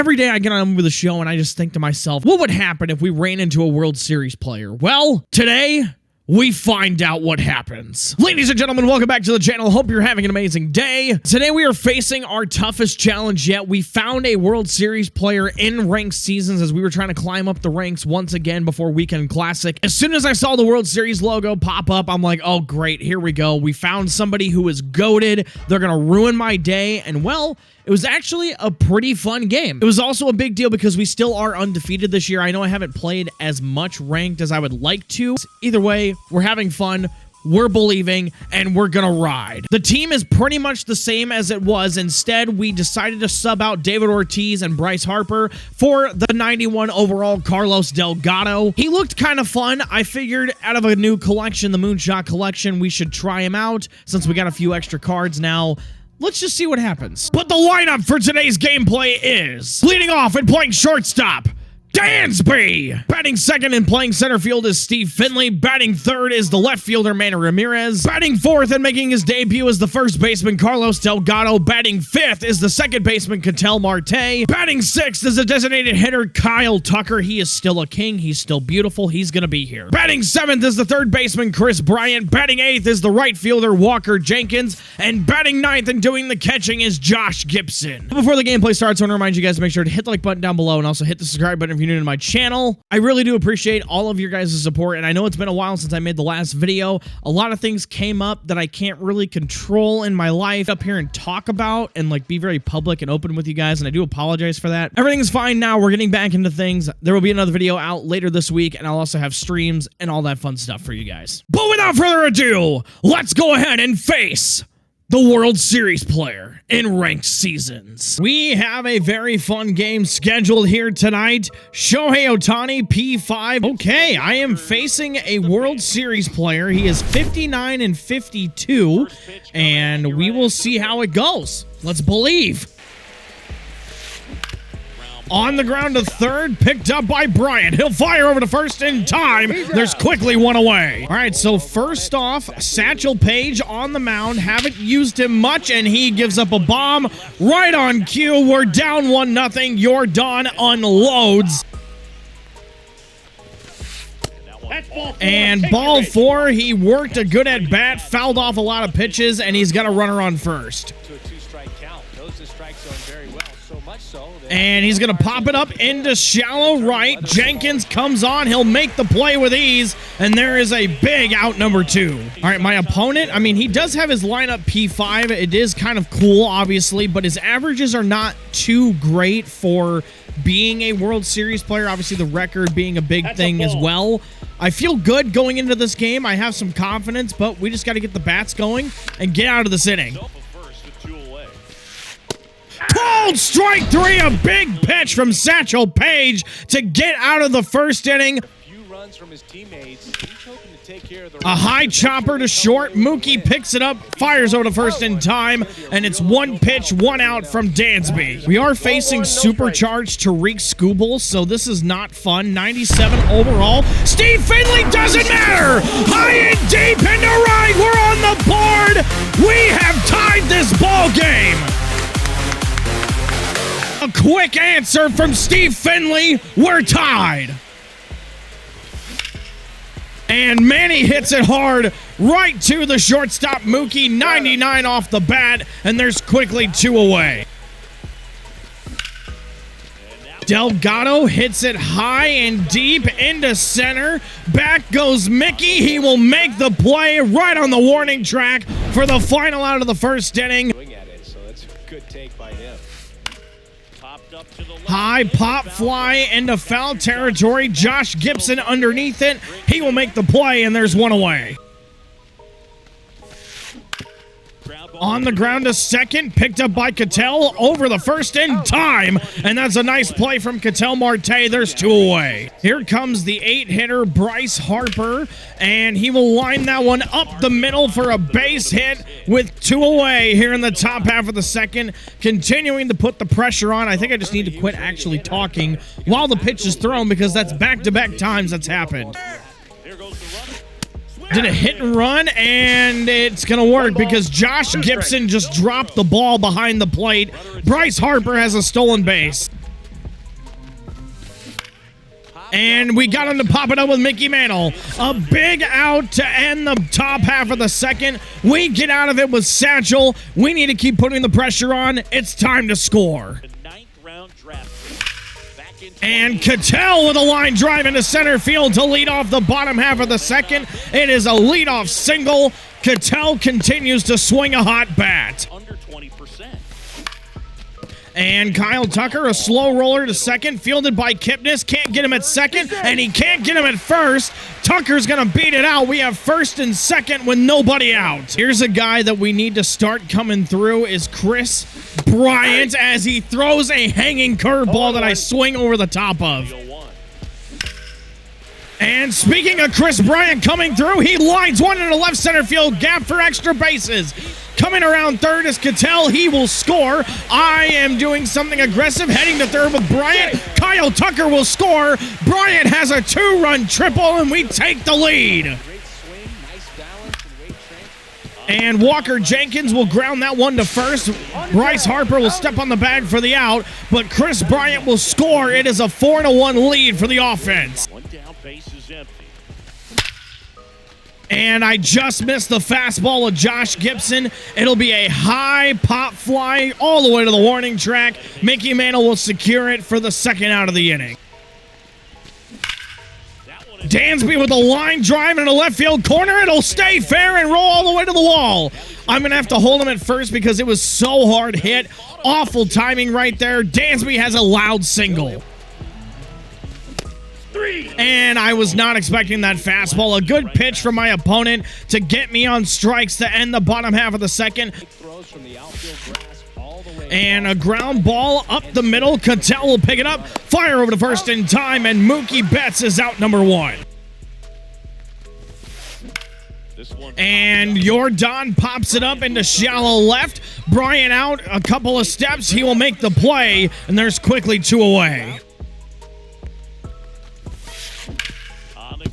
Every day I get on with the show and I just think to myself, what would happen if we ran into a World Series player? Well, today we find out what happens. Ladies and gentlemen, welcome back to the channel. Hope you're having an amazing day. Today we are facing our toughest challenge yet. We found a World Series player in ranked seasons as we were trying to climb up the ranks once again before Weekend Classic. As soon as I saw the World Series logo pop up, I'm like, oh great, here we go. We found somebody who is goated. They're gonna ruin my day. And well, it was actually a pretty fun game. It was also a big deal because we still are undefeated this year. I know I haven't played as much ranked as I would like to. Either way, we're having fun, we're believing, and we're gonna ride. The team is pretty much the same as it was. Instead, we decided to sub out David Ortiz and Bryce Harper for the 91 overall Carlos Delgado. He looked kind of fun. I figured out of a new collection, the Moonshot collection, we should try him out since we got a few extra cards now. Let's just see what happens. But the lineup for today's gameplay is leading off and playing shortstop, Dansby. Batting second and playing center field is Steve Finley. Batting third is the left fielder, Manny Ramirez. Batting fourth and making his debut is the first baseman, Carlos Delgado. Batting fifth is the second baseman, Ketel Marte. Batting sixth is the designated hitter, Kyle Tucker. He is still a king. He's still beautiful. He's going to be here. Batting seventh is the third baseman, Chris Bryant. Batting eighth is the right fielder, Walker Jenkins. And batting ninth and doing the catching is Josh Gibson. Before the gameplay starts, I want to remind you guys to make sure to hit the like button down below and also hit the subscribe button if you're new to my channel. I really do appreciate all of your guys' support, and I know it's been a while since I made the last video. A lot of things came up that I can't really control in my life up here and talk about and like be very public and open with you guys, and I do apologize for that. Everything's fine now. We're getting back into things. There will be another video out later this week, and I'll also have streams and all that fun stuff for you guys. But without further ado, let's go ahead and face the World Series player in ranked seasons. We have a very fun game scheduled here tonight. Shohei Ohtani, P5. Okay, I am facing a World Series player. He is 59 and 52, and we will see how it goes. Let's believe. On the ground to third, picked up by Bryant. He'll fire over to first in time. There's quickly one away. All right, so first off, Satchel Paige on the mound. Haven't used him much, and he gives up a bomb right on cue. We're down 1-0. Jordan unloads. And ball four, he worked a good at bat, fouled off a lot of pitches, and he's got a runner on first. And he's going to pop it up into shallow right. Jenkins comes on. He'll make the play with ease. And there is a big out number 2. All right, my opponent, I mean, he does have his lineup P5. It is kind of cool, obviously, but his averages are not too great for being a World Series player. Obviously, the record being a big thing as well. I feel good going into this game. I have some confidence, but we just got to get the bats going and get out of this inning. Called strike 3, a big pitch from Satchel Paige to get out of the first inning. A high chopper to short. Mookie picks it up, fires over to first in time, and it's 1 pitch, 1 out from Dansby. We are facing supercharged Tariq Skubal, so this is not fun. 97 overall. Steve Finley, doesn't matter. High and deep into right. We're on the board. We have tied this ball game. A quick answer from Steve Finley. We're tied. And Manny hits it hard right to the shortstop, Mookie. 99 off the bat, and there's quickly 2 away. Delgado hits it high and deep into center. Back goes Mickey. He will make the play right on the warning track for the final out of the first inning. So that's a good take by him. High pop fly into foul territory. Josh Gibson underneath it. He will make the play, and there's 1 away. On the ground to second, picked up by Ketel over the first in time, and that's a nice play from Ketel Marte. There's 2 away. Here comes the 8-hitter Bryce Harper, and he will line that one up the middle for a base hit with 2 away here in the top half of the second, continuing to put the pressure on. I think I just need to quit actually talking while the pitch is thrown because that's back-to-back times that's happened. Did a hit and run, and it's going to work because Josh Gibson just dropped the ball behind the plate. Bryce Harper has a stolen base. And we got him to pop it up with Mickey Mantle. A big out to end the top half of the second. We get out of it with Satchel. We need to keep putting the pressure on. It's time to score. And Cattell with a line drive into center field to lead off the bottom half of the second. It is a leadoff single. Cattell continues to swing a hot bat. Under 20%. And Kyle Tucker, a slow roller to second, fielded by Kipnis. Can't get him at second, and he can't get him at first. Tucker's going to beat it out. We have first and second with nobody out. Here's a guy that we need to start coming through is Chris Bryant as he throws a hanging curveball that I swing over the top of. And speaking of Chris Bryant coming through, he lines one in the left center field gap for extra bases. Coming around third is Cattell. He will score. I am doing something aggressive, heading to third with Bryant. Kyle Tucker will score. Bryant has a two-run triple, and we take the lead. And Walker Jenkins will ground that one to first. Bryce Harper will step on the bag for the out, but Chris Bryant will score. It is a 4-1 lead for the offense. One down, base is empty. And I just missed the fastball of Josh Gibson. It'll be a high pop fly all the way to the warning track. Mickey Mantle will secure it for the second out of the inning. Dansby with a line drive in the left field corner. It'll stay fair and roll all the way to the wall. I'm going to have to hold him at first because it was so hard hit. Awful timing right there. Dansby has a loud single. And I was not expecting that fastball. A good pitch from my opponent to get me on strikes to end the bottom half of the second. And a ground ball up the middle. Cattell will pick it up. Fire over to first in time, and Mookie Betts is out number one. And Jordan pops it up into shallow left. Bryant out a couple of steps. He will make the play, and there's quickly two away.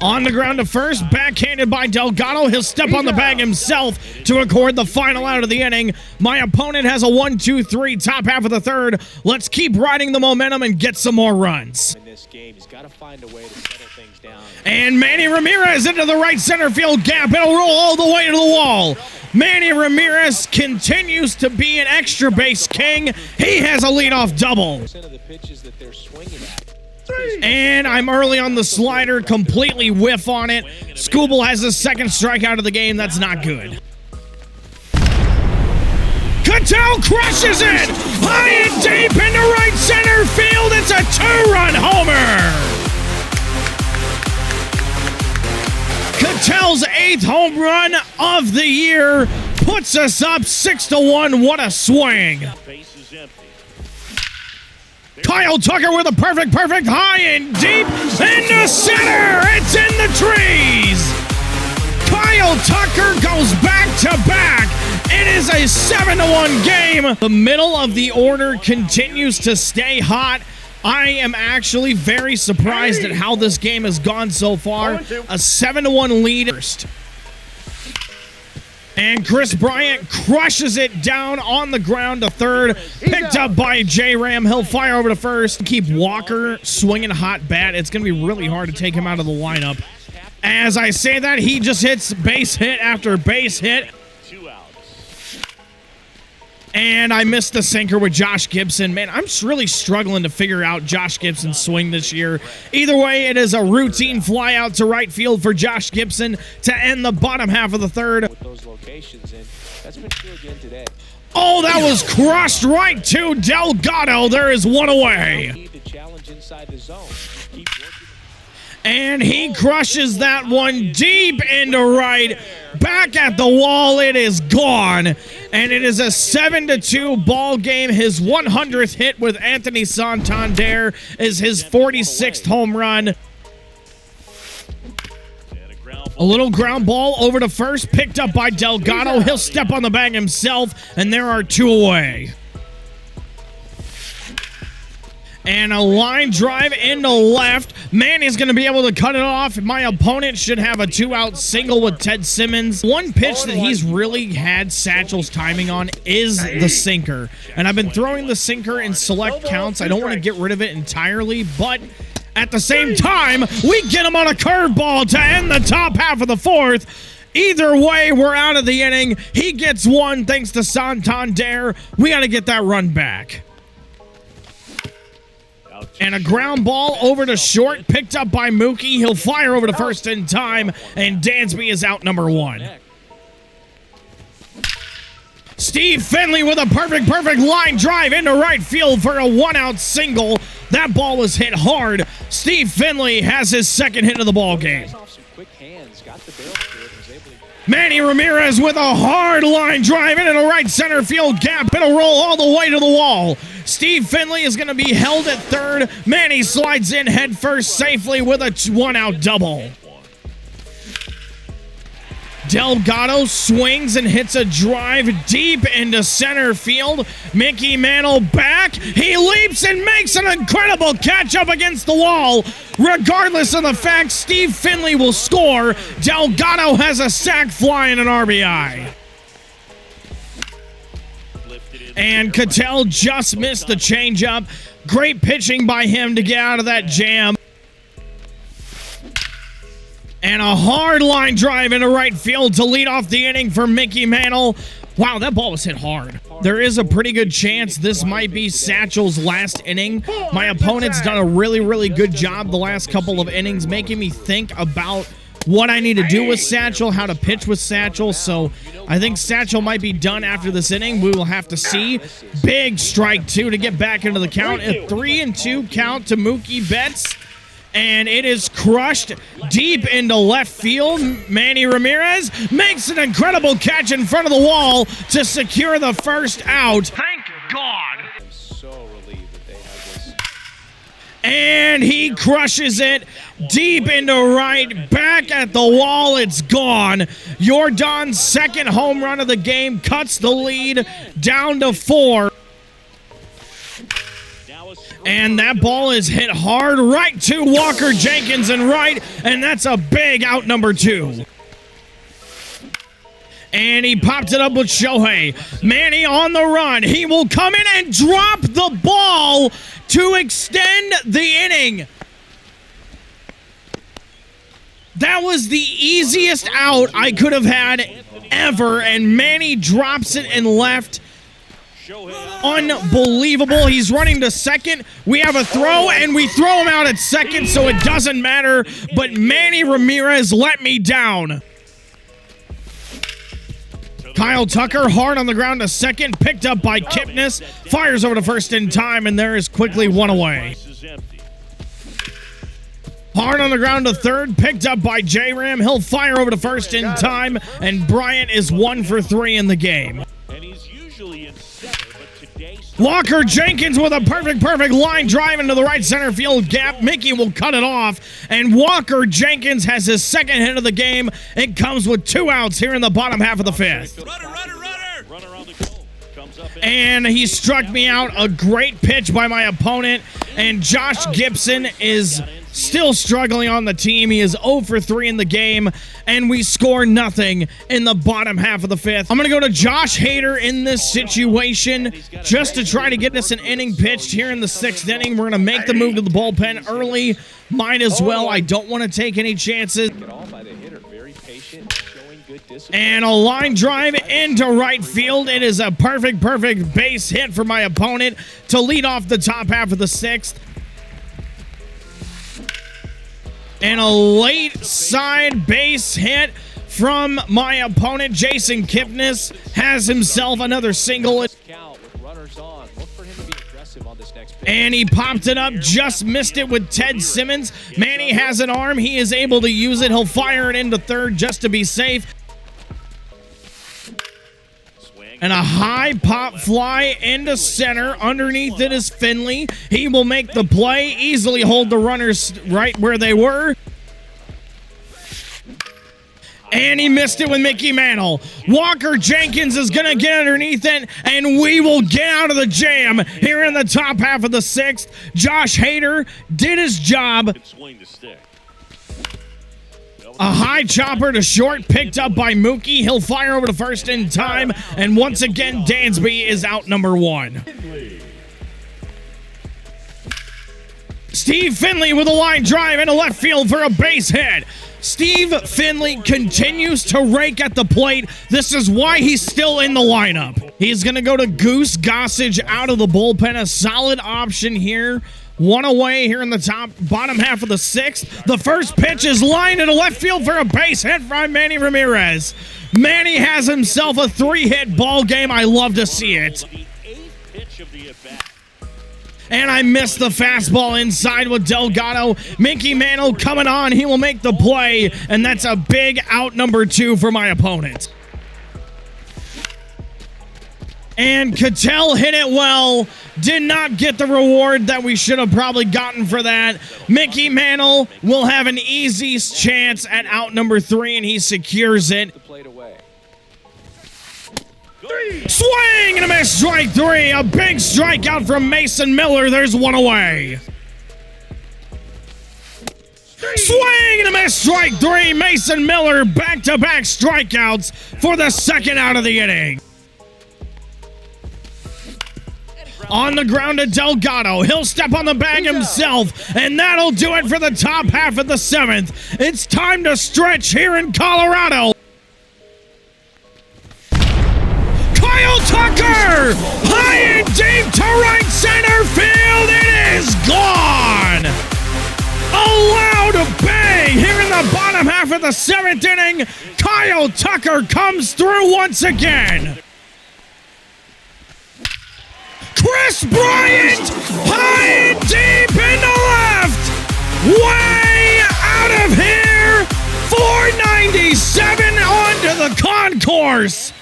On the ground to first, backhanded by Delgado. He'll step on the bag himself to record the final out of the inning. My opponent has a 1-2-3 top half of the third. Let's keep riding the momentum and get some more runs. In this game, he's got to find a way to settle things down. And Manny Ramirez into the right center field gap. It'll roll all the way to the wall. Manny Ramirez continues to be an extra base king. He has a leadoff double. Of the pitches that they're swinging at. And I'm early on the slider, completely whiff on it. Skubal has his second strikeout of the game. That's not good. Cattell crushes it! High and deep into right center field. It's a two-run homer! Cattell's 8th home run of the year puts us up 6-1. What a swing! Base is empty. Kyle Tucker with a perfect high and deep into center. It's in the trees. Kyle Tucker goes back to back. It is a 7-1 game. The middle of the order continues to stay hot. I am actually very surprised at how this game has gone so far. A 7-1 lead first. And Chris Bryant crushes it down on the ground to third. Picked up by J-Ram. He'll fire over to first. Keep Walker swinging a hot bat. It's going to be really hard to take him out of the lineup. As I say that, he just hits base hit after base hit. 2 outs. And I missed the sinker with Josh Gibson. Man, I'm really struggling to figure out Josh Gibson's swing this year. Either way, it is a routine fly out to right field for Josh Gibson to end the bottom half of the third. With those locations in, that's been true again today. Oh, that was crushed right to Delgado. There is one away. Need the challenge inside the zone. Keep working. And he crushes that one deep into right. Back at the wall, it is gone. And it is a 7-2 ball game. His 100th hit with Anthony Santander is his 46th home run. A little ground ball over to first, picked up by Delgado. He'll step on the bag himself, and there are two away. And a line drive into left. Manny's going to be able to cut it off. My opponent should have a 2-out single with Ted Simmons. One pitch that he's really had Satchel's timing on is the sinker. And I've been throwing the sinker in select counts. I don't want to get rid of it entirely, but At the same time, we get him on a curveball to end the top half of the fourth. Either way, we're out of the inning. He gets one thanks to Santander. We got to get that run back. And a ground ball over to short, picked up by Mookie. He'll fire over to first in time, and Dansby is out number one. Steve Finley with a perfect line drive into right field for a one-out single. That ball was hit hard. Steve Finley has his second hit of the ball game. Manny Ramirez with a hard line drive into the right center field gap. It'll roll all the way to the wall. Steve Finley is going to be held at third. Manny slides in head first safely with a one-out double. Delgado swings and hits a drive deep into center field. Mickey Mantle back. He leaps and makes an incredible catch up against the wall. Regardless of the fact Steve Finley will score, Delgado has a sac fly and an RBI. And Cattell just missed the changeup. Great pitching by him to get out of that jam. And a hard line drive into right field to lead off the inning for Mickey Mantle. Wow, that ball was hit hard. There is a pretty good chance this might be Satchel's last inning. My opponent's done a really good job the last couple of innings, making me think about what I need to do with Satchel, how to pitch with Satchel. So I think Satchel might be done after this inning. We will have to see. Big strike two to get back into the count. A 3-2 count to Mookie Betts. And it is crushed deep into left field. Manny Ramirez makes an incredible catch in front of the wall to secure the first out. Thank God. I'm so relieved that they have this. And he crushes it deep into right, back at the wall. It's gone. Jordan's second home run of the game cuts the lead down to 4. And that ball is hit hard right to Walker Jenkins and right, and that's a big out number 2. And he popped it up with Shohei. Manny on the run. He will come in and drop the ball to extend the inning. That was the easiest out I could have had ever, and Manny drops it and left. Unbelievable. He's running to second. We have a throw, and we throw him out at second, so it doesn't matter. But Manny Ramirez let me down. Kyle Tucker hard on the ground to second, picked up by Kipnis, fires over to first in time, and there is quickly one away. Hard on the ground to third, picked up by J-Ram. He'll fire over to first in time, and Bryant is 1 for 3 in the game. Walker Jenkins with a perfect line drive into the right center field gap. Mickey will cut it off, and Walker Jenkins has his second hit of the game. It comes with 2 outs here in the bottom half of the 5th. And he struck me out. A great pitch by my opponent, and Josh Gibson is still struggling on the team. He is 0 for 3 in the game, and we score nothing in the bottom half of the 5th. I'm going to go to Josh Hader in this situation just to try to get us an inning pitched here in the 6th inning. We're going to make the move to the bullpen early. Might as well. I don't want to take any chances. And a line drive into right field. It is a perfect base hit for my opponent to lead off the top half of the 6th. And a late side base hit from my opponent. Jason Kipnis has himself another single. And he popped it up, just missed it with Ted Simmons. Manny has an arm. He is able to use it. He'll fire it into third just to be safe. And a high pop fly into center. Underneath it is Finley. He will make the play, easily hold the runners right where they were. And he missed it with Mickey Mantle. Walker Jenkins is going to get underneath it, and we will get out of the jam here in the top half of the 6th. Josh Hader did his job. A high chopper to short, picked up by Mookie. He'll fire over to first in time, and once again, Dansby is out number 1. Steve Finley with a line drive into left field for a base hit. Steve Finley continues to rake at the plate. This is why he's still in the lineup. He's going to go to Goose Gossage out of the bullpen. A solid option here. One away here in the bottom half of the sixth. The first pitch is lined into left field for a base hit from Manny Ramirez. Manny has himself a 3-hit ball game. I love to see it. The 8th pitch of the at-bat. And I missed the fastball inside with Delgado. Mickey Mantle coming on. He will make the play, and that's a big out number 2 for my opponent. And Cattell hit it well. Did not get the reward that we should have probably gotten for that. Mickey Mantle will have an easy chance at out number 3, and he secures it. Swing and a miss, strike 3. A big strikeout from Mason Miller. There's one away. Swing and a miss, strike 3. Mason Miller, back-to-back strikeouts for the second out of the inning. On the ground to Delgado. He'll step on the bag himself, and that'll do it for the top half of the 7th. It's time to stretch here in Colorado. Kyle Tucker, high and deep to right center field. It is gone. A loud bang here in the bottom half of the 7th inning. Kyle Tucker comes through once again. Chris Bryant, high and deep into left. Way out of here. 497 onto the concourse.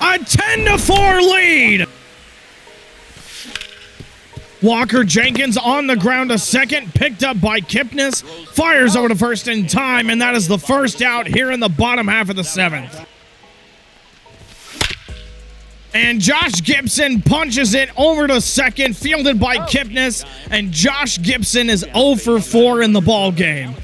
A 10-4 lead. Walker Jenkins on the ground to second, picked up by Kipnis, fires over to first in time, and that is the first out here in the bottom half of the 7th. And Josh Gibson punches it over to second, fielded by Kipnis, and Josh Gibson is 0 for 4 in the ball game.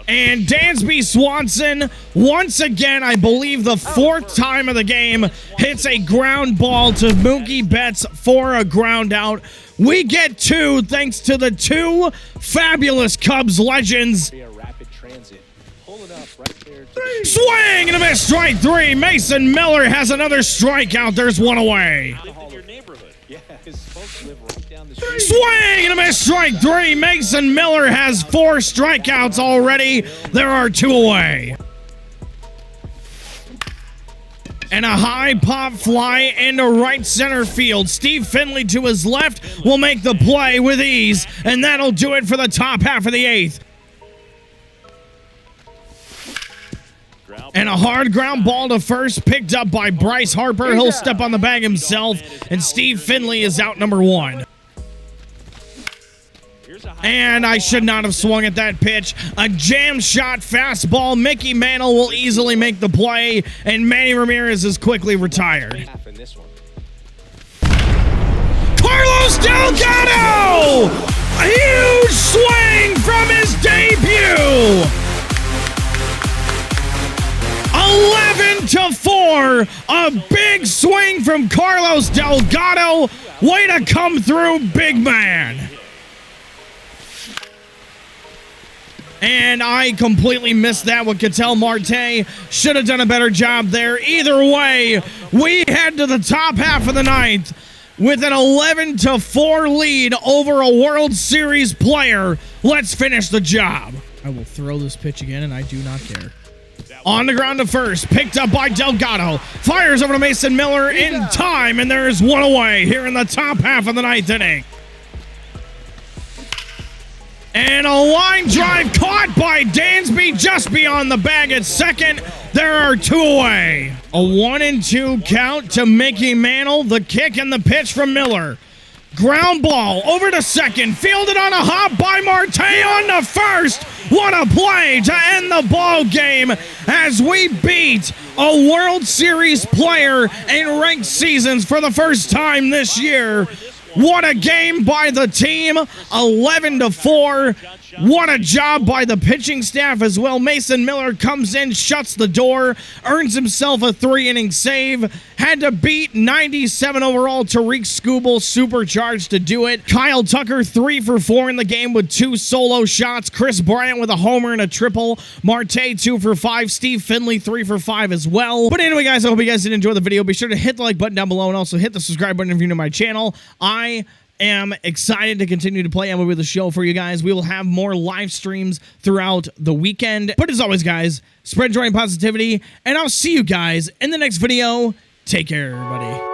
And Dansby Swanson, once again, I believe the 4th time of the game, hits a ground ball to Mookie Betts for a ground out. We get 2 thanks to the 2 fabulous Cubs legends. Swing and a miss, strike 3. Mason Miller has another strikeout. There's one away. Swing and a miss, strike 3. Mason Miller has 4 strikeouts already. There are 2 away. And a high pop fly into right center field. Steve Finley to his left will make the play with ease, and that'll do it for the top half of the 8th. And a hard ground ball to first, picked up by Bryce Harper. He'll step on the bag himself, and Steve Finley is out number 1. And I should not have swung at that pitch. A jam shot fastball. Mickey Mantle will easily make the play, and Manny Ramirez is quickly retired. Carlos Delgado! A huge swing from his debut! 11-4, a big swing from Carlos Delgado. Way to come through, big man. And I completely missed that with Cattell Marte. Should have done a better job there. Either way, we head to the top half of the 9th with an 11-4 lead over a World Series player. Let's finish the job. I will throw this pitch again, and I do not care. On the ground to first, picked up by Delgado. Fires over to Mason Miller in time, and there's one away here in the top half of the 9th inning. And a line drive caught by Dansby just beyond the bag at second. There are 2 away. A 1-2 count to Mickey Mantle. The kick and the pitch from Miller. Ground ball over to second. Fielded on a hop by Marte on the first. What a play to end the ball game as we beat a World Series player in ranked seasons for the first time this year. What a game by the team. 11-4. What a job by the pitching staff as well. Mason Miller comes in, shuts the door, earns himself a 3-inning save. Had to beat 97 overall Tariq Skubal, supercharged to do it. Kyle Tucker 3 for 4 in the game with 2 solo shots. Chris Bryant with a homer and a triple. Marte 2 for 5. Steve Finley 3 for 5 as well. But anyway, guys, I hope you guys did enjoy the video. Be sure to hit the like button down below and also hit the subscribe button if you're new to my channel. I am excited to continue to play MLB The Show for you guys. We will have more live streams throughout the weekend. But as always, guys, spread joy and positivity, and I'll see you guys in the next video. Take care, everybody.